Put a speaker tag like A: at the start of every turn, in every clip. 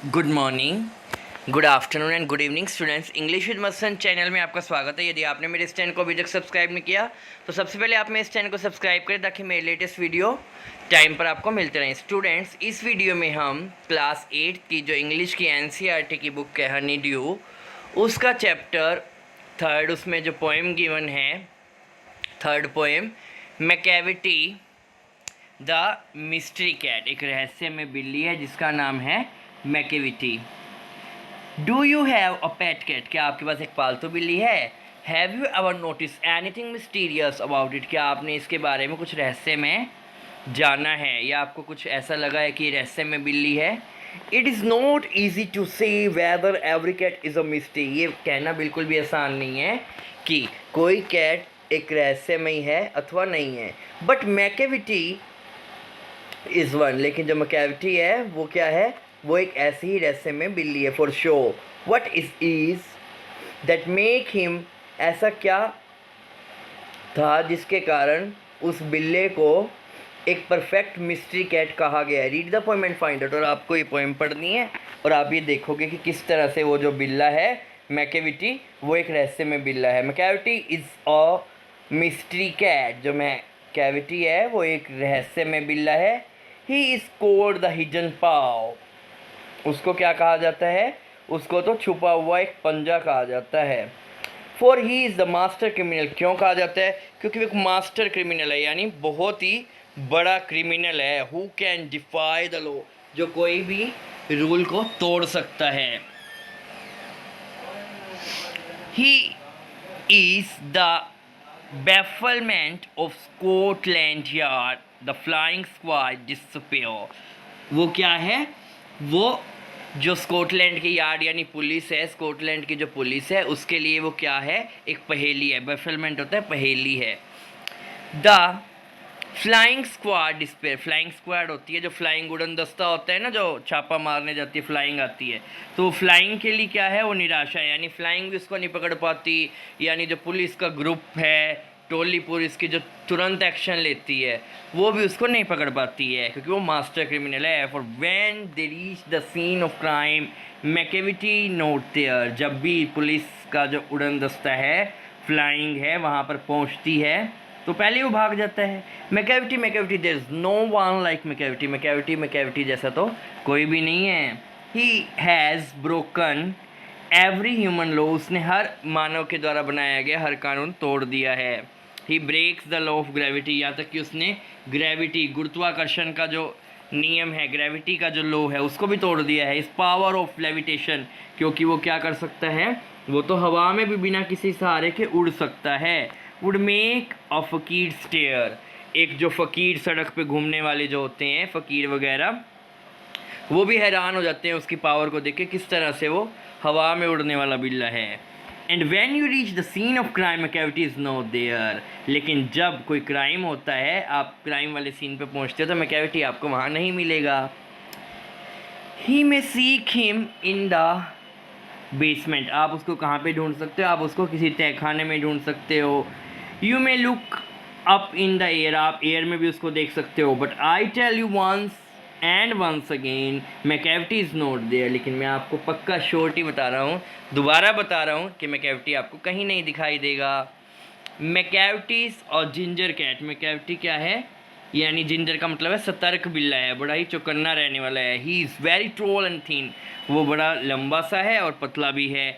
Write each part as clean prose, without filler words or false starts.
A: Good morning, good afternoon and good evening students. English with Masan channel में आपका स्वागत है। यदि आपने मेरे इस चैनल को अभी तक सब्सक्राइब नहीं किया तो सबसे पहले आप मेरे इस चैनल को सब्सक्राइब करें ताकि मेरे लेटेस्ट वीडियो टाइम पर आपको मिलते रहें। स्टूडेंट्स, इस वीडियो में हम क्लास 8 की जो इंग्लिश की एनसीईआरटी की बुक है हनी ड्यू, उसका चैप्टर 3 उसमें जो पोएम गिवन है, third poem Macavity the mystery cat, एक रहस्यमय बिल्ली है जिसका नाम है Macavity. Do you have a pet cat, क्या आपके पास एक पालतू बिल्ली है? Have you ever notice anything mysterious about it, क्या आपने इसके बारे में कुछ रहस्य में जाना है या आपको कुछ ऐसा लगा है कि रहस्य में बिल्ली है? It is not easy to say whether every cat is a mystery, ये कहना बिल्कुल भी आसान नहीं है कि कोई कैट एक रहस्यमय है अथवा नहीं है। बट मैकेविटी इज़ वन, लेकिन जो मैकेविटी है वो क्या है? वो एक ऐसी ही रहस्य में बिल्ली है। For show what is that make him, ऐसा क्या था जिसके कारण उस बिल्ले को एक परफेक्ट मिस्ट्री कैट कहा गया है। Read the poem and find out, और आपको ये पोएम पढ़नी है और आप ये देखोगे कि किस तरह से वो जो बिल्ला है मैकेविटी, वो एक रहस्य में बिल्ला है। Macavity is a mystery cat, जो मैकेविटी है वो एक रहस्य में बिल्ला है। He is called the hidden paw, उसको क्या कहा जाता है? उसको तो छुपा हुआ एक पंजा कहा जाता है। For he is the master criminal, क्यों कहा जाता है? क्योंकि वो एक मास्टर क्रिमिनल है, यानी बहुत ही बड़ा क्रिमिनल है। Who can defy the law, जो कोई भी रूल को तोड़ सकता है। He is the bafflement of Scotland Yard, the flying squad disappear, वो क्या है? वो जो स्कॉटलैंड की यार्ड यानी पुलिस है, स्कॉटलैंड की जो पुलिस है उसके लिए वो क्या है? एक पहेली है। बेफलमेंट होता है पहेली है। The flying squad despair, flying squad होती है जो फ्लाइंग उड़न दस्ता होता है ना, जो छापा मारने जाती है, फ्लाइंग आती है, तो फ्लाइंग के लिए क्या है? वो निराशा है, यानी फ्लाइंग भी उसको नहीं पकड़ पाती। यानी जो पुलिस का ग्रुप है, टोली पुलिस की, जो तुरंत एक्शन लेती है, वो भी उसको नहीं पकड़ पाती है क्योंकि वो मास्टर क्रिमिनल है। For when they reach the scene of crime Macavity not there, जब भी पुलिस का जो उड़न दस्ता है, फ्लाइंग है, वहाँ पर पहुँचती है तो पहले वो भाग जाता है। Macavity there is no one like Macavity जैसा तो कोई भी नहीं है। He has broken every human law, उसने हर मानव के द्वारा बनाया गया हर कानून तोड़ दिया है। He breaks the law of gravity, यहाँ तक कि उसने ग्रेविटी, गुरुत्वाकर्षण का जो नियम है, ग्रेविटी का जो लॉ है, उसको भी तोड़ दिया है। इस पावर ऑफ लेविटेशन, क्योंकि वो क्या कर सकता है? वो तो हवा में भी बिना किसी सहारे के उड़ सकता है। वुड मेक अ फ़कीर स्टेयर, एक जो फ़कीर सड़क पे घूमने वाले जो होते हैं फ़कीर वगैरह, वो भी हैरान हो जाते हैं उसकी पावर को देख के, किस तरह से वो हवा में उड़ने वाला बिल्ला है। And when you reach the scene of crime Macavity is not there, लेकिन जब कोई क्राइम होता है, आप क्राइम वाले सीन पे पहुंचते हो तो मैकेविटी आपको वहाँ नहीं मिलेगा। He may seek him in the basement, आप उसको कहाँ पे ढूंढ सकते हो? आप उसको किसी तहखाने में ढूंढ सकते हो। You may look up in the air, आप एयर में भी उसको देख सकते हो। But I tell you once and once again Macavity is not there, लेकिन मैं आपको पक्का श्योरिटी बता रहा हूँ, दोबारा बता रहा हूँ कि मैकेविटी आपको कहीं नहीं दिखाई देगा। मैकेविटीज और जिंजर कैट, मैकेविटी क्या है? यानी जिंजर का मतलब है सतर्क बिल्ला है, बड़ा ही चौकन्ना रहने वाला है। He is very tall and thin, वो बड़ा लंबा सा है और पतला भी है।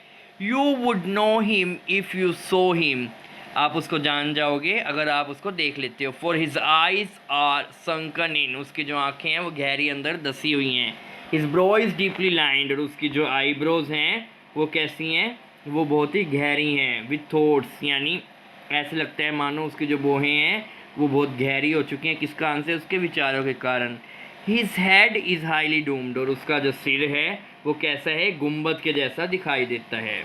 A: You would know him if you saw him, आप उसको जान जाओगे अगर आप उसको देख लेते हो। For his eyes are sunken in, उसकी जो आँखें हैं वो गहरी अंदर दसी हुई हैं। His bro is deeply lined, और उसकी जो आईब्रोज हैं वो कैसी हैं? वो बहुत ही गहरी हैं। विथ थॉट्स, यानी ऐसे लगता है मानो उसकी जो बोहें हैं वो बहुत गहरी हो चुकी हैं। किस कारण से? उसके विचारों के कारण। His head is highly doomed, और उसका जो सिर है वो कैसा है? गुंबद के जैसा दिखाई देता है।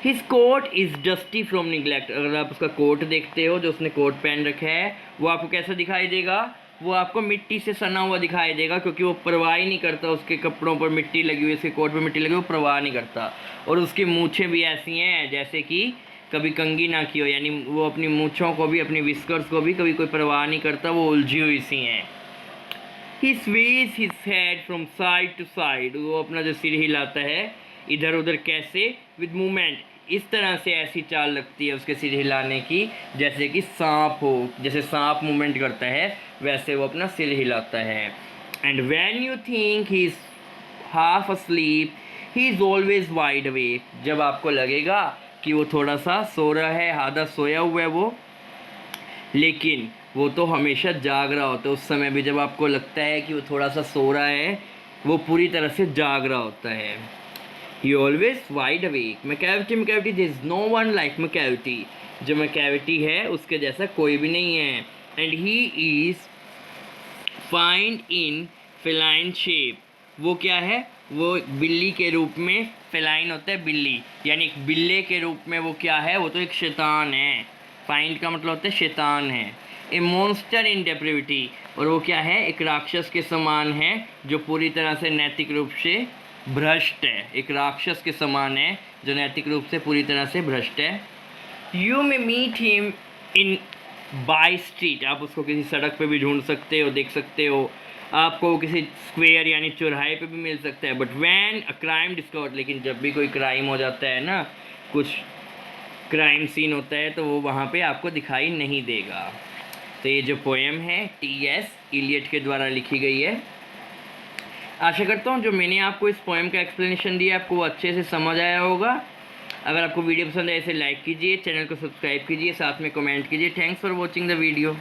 A: His coat is dusty from neglect, अगर आप उसका कोट देखते हो, जो उसने कोट पहन रखा है, वो आपको कैसा दिखाई देगा? वो आपको मिट्टी से सना हुआ दिखाई देगा, क्योंकि वो परवाह ही नहीं करता, उसके कपड़ों पर मिट्टी लगी हुई, उसके कोट पर मिट्टी लगी हुई, वो परवाह नहीं करता। और उसकी मूछें भी ऐसी हैं जैसे कि कभी कंघी ना की हो, यानी वो अपनी मूछों को भी, अपनी विस्कर्स को भी कभी कोई परवाह नहीं करता, वो उलझी हुई सी हैं। He sways his head from side to side, वो अपना जो सिर हिलाता है इधर उधर, कैसे? विद मूवमेंट, इस तरह से ऐसी चाल लगती है उसके सिर हिलाने की जैसे कि सांप हो, जैसे सांप मूवमेंट करता है वैसे वो अपना सिर हिलाता है। And when you think he is half asleep he is always wide awake, जब आपको लगेगा कि वो थोड़ा सा सो रहा है, आधा सोया हुआ है वो, लेकिन वो तो हमेशा जाग रहा होता है। उस समय भी जब आपको लगता है कि वो थोड़ा सा सो रहा है, वो पूरी तरह से जाग रहा होता है। He always wide awake. Macavity, Macavity, this is no one like Macavity, जो मैकेविटी है उसके जैसा कोई भी नहीं है। And he is find in feline shape, वो क्या है? वो बिल्ली के रूप में, फेलाइन होता है बिल्ली, यानी एक बिल्ले के रूप में वो क्या है? वो तो एक शैतान है। फाइंड का मतलब होता है शैतान है। ए मॉन्स्टर इन डेप्रिविटी, और वो क्या है? एक राक्षस के समान है जो पूरी तरह से नैतिक रूप से भ्रष्ट है। एक राक्षस के समान है जो नैतिक रूप से पूरी तरह से भ्रष्ट है। You may meet him in by street, आप उसको किसी सड़क पे भी ढूंढ सकते हो, देख सकते हो। आपको किसी स्क्वेयर यानी चौराहे पे भी मिल सकता है। But when a crime discovered, लेकिन जब भी कोई क्राइम हो जाता है ना, कुछ क्राइम सीन होता है, तो वो वहाँ पे आपको दिखाई नहीं देगा। तो ये जो पोएम है टी.एस. इलियट के द्वारा लिखी गई है। आशा करता हूँ जो मैंने आपको इस पोएम का एक्सप्लेनेशन दिया आपको वो अच्छे से समझ आया होगा। अगर आपको वीडियो पसंद है इसे लाइक कीजिए, चैनल को सब्सक्राइब कीजिए, साथ में कमेंट कीजिए। Thanks for watching the video.